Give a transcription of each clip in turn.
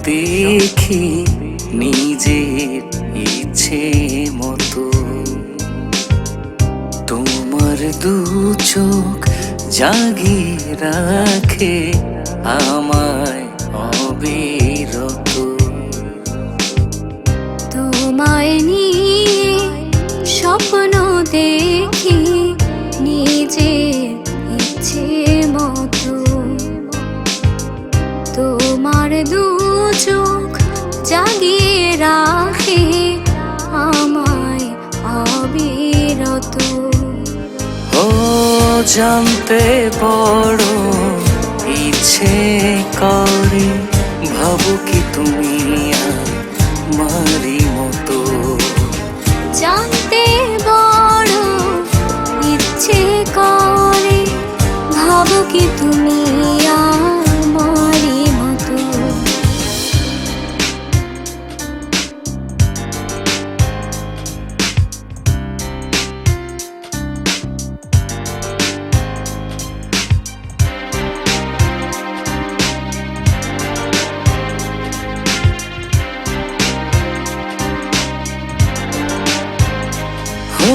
দেখি নিজের ইচ্ছে মতো। তোমার দু চোখ জাগিয়ে রাখে আমায় অবিরত। তোমায় নিয়ে স্বপ্ন দেখি নিজের ইচ্ছে মতো। তোমার দু চোখ জাগিয়ে রাখে আমায় অবিরত। ও জানতে বড় ইচ্ছে করে, ভাবো কি তুমি আমারই মতো। জানতে বড় ইচ্ছে করে, ভাবো কি তুমি আমারই মতো। ও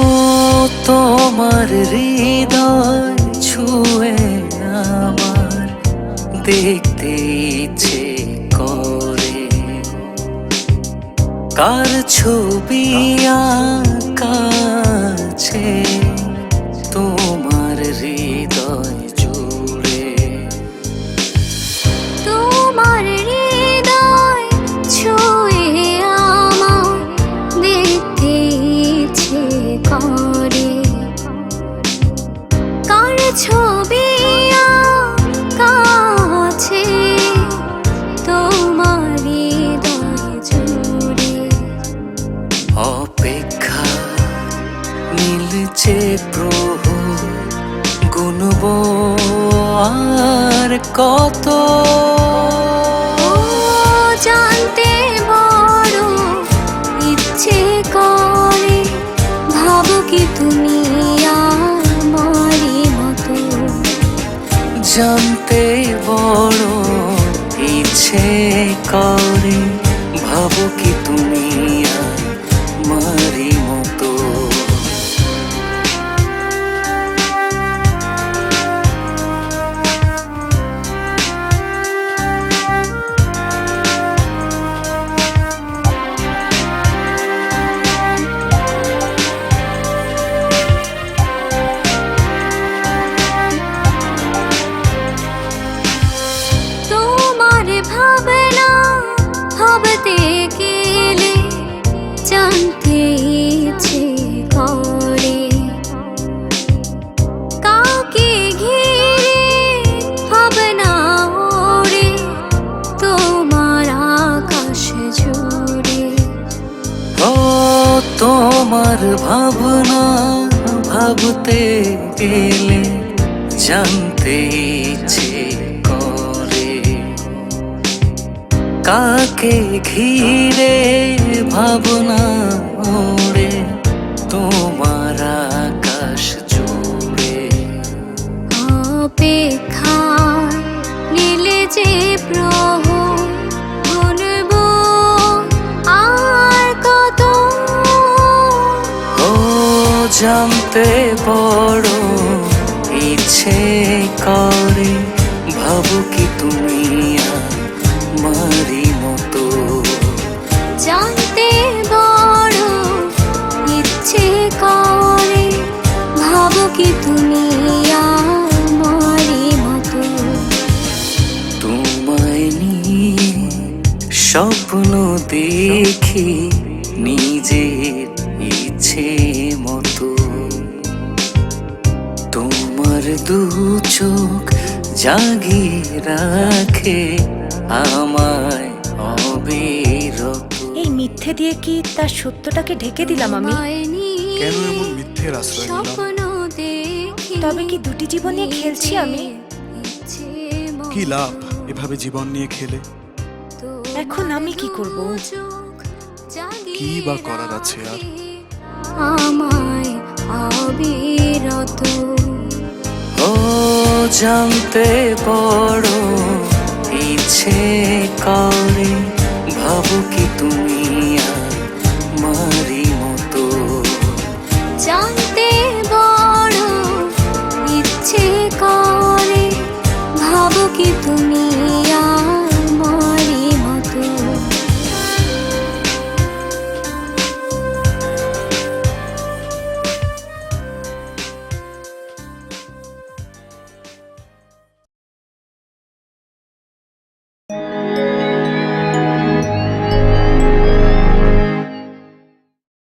তোমার হৃদয় ছুঁয়ে আমার দেখতে ইচ্ছে করে। কার ছবি আঁকাছে তোমার হৃদয় জুড়ে। তোমার হৃদয় ছুঁয়ে আমার দেখতে ইচ্ছে করে। কার ছবি আঁকাছে তোমার হৃদয় জুড়ে। অপেক্ষা মিলছে প্রভু, গুনব আর কত। ও জানতে বড় ইচ্ছে করে, ভাবো কি তুমি আমারই মতো। জানতে বড় ইচ্ছে করে, ভাবো কি তুমি আমারই মতো। তোমার ভাবনা ভাবতে গেলে জানতে ইচ্ছে করে। কাকে ঘিরে ভাবনা ওড়ে তোমার আকাশ জুড়ে। ও তোমার ভাবনা ভাবতে গেলে জানতে ইচ্ছে করে। কাকে ঘিরে ভাবনা ওড়ে তোমার আকাশ জুড়ে। অপেক্ষায় নীলে যে প্রহর, গুনবো আর কত। ও জানতে বড় ইচ্ছে করে, ভাবো কি তুমি আমারই মতো। জানতে বড় ইচ্ছে করে, ভাবো কি তুমি আমারই মতো। তোমায় নিয়ে স্বপ্ন দেখি নিজের ইচ্ছে মতো। তোমার দু চোখ জাগিয়ে রাখে আমায় অবিরত। এই মিথ্যে দিয়ে কি তার সত্যটাকে ঢেকে দিলাম আমি? কেন এমন মিথ্যের আশ্রয় নিলাম? তবে কি দুটি জীবন নিয়ে খেলছি আমি? কি লাভ এভাবে জীবন নিয়ে খেলে? এখন আমি কি করব? কি বা করার আছে আর? আমায় অবিরত। ও জানতে বড় ইচ্ছে করে,